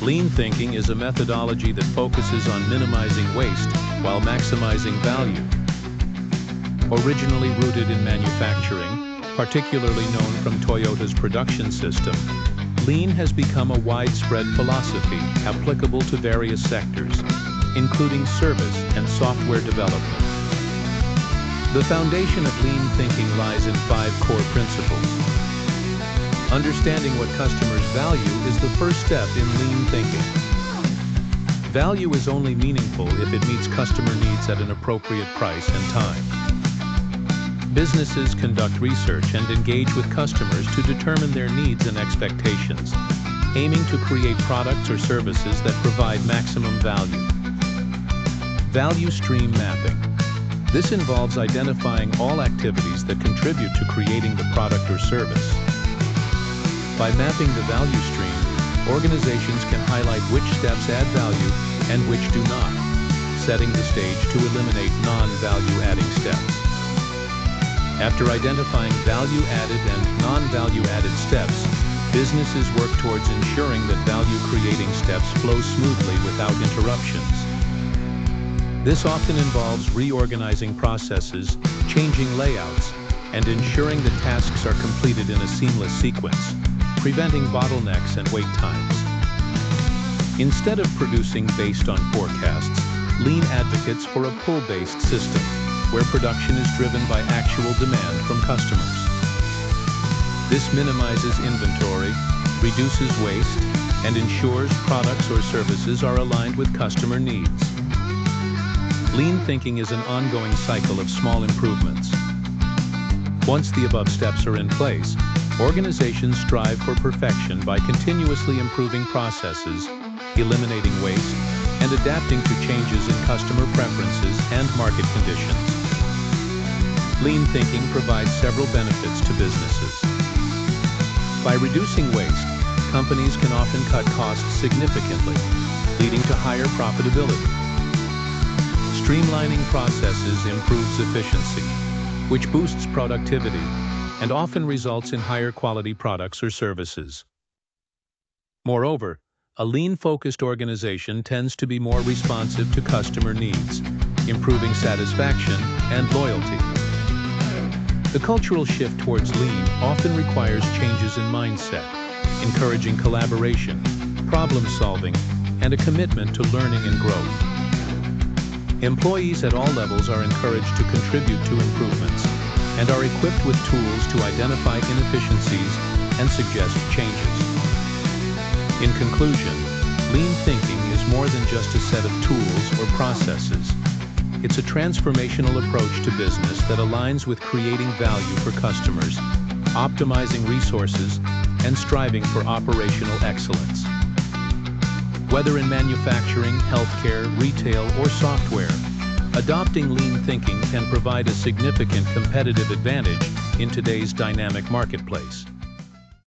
Lean thinking is a methodology that focuses on minimizing waste while maximizing value. Originally rooted in manufacturing, particularly known from Toyota's production system, Lean has become a widespread philosophy applicable to various sectors, including service and software development. The foundation of Lean thinking lies in 5 core principles. Understanding what customers value is the first step in Lean thinking. Value is only meaningful if it meets customer needs at an appropriate price and time. Businesses conduct research and engage with customers to determine their needs and expectations, aiming to create products or services that provide maximum value. Value stream mapping. This involves identifying all activities that contribute to creating the product or service. By mapping the value stream, organizations can highlight which steps add value and which do not, setting the stage to eliminate non-value-adding steps. After identifying value-added and non-value-added steps, businesses work towards ensuring that value-creating steps flow smoothly without interruptions. This often involves reorganizing processes, changing layouts, and ensuring that tasks are completed in a seamless sequence, preventing bottlenecks and wait times. Instead of producing based on forecasts, Lean advocates for a pull-based system, where production is driven by actual demand from customers. This minimizes inventory, reduces waste, and ensures products or services are aligned with customer needs. Lean thinking is an ongoing cycle of small improvements. Once the above steps are in place, organizations strive for perfection by continuously improving processes, eliminating waste, and adapting to changes in customer preferences and market conditions. Lean thinking provides several benefits to businesses. By reducing waste, companies can often cut costs significantly, leading to higher profitability. Streamlining processes improves efficiency, which boosts productivity and often results in higher quality products or services. Moreover, a lean-focused organization tends to be more responsive to customer needs, improving satisfaction and loyalty. The cultural shift towards lean often requires changes in mindset, encouraging collaboration, problem-solving, and a commitment to learning and growth. Employees at all levels are encouraged to contribute to improvements and are equipped with tools to identify inefficiencies and suggest changes. In conclusion, lean thinking is more than just a set of tools or processes. It's a transformational approach to business that aligns with creating value for customers, optimizing resources, and striving for operational excellence. Whether in manufacturing, healthcare, retail, or software, adopting lean thinking can provide a significant competitive advantage in today's dynamic marketplace.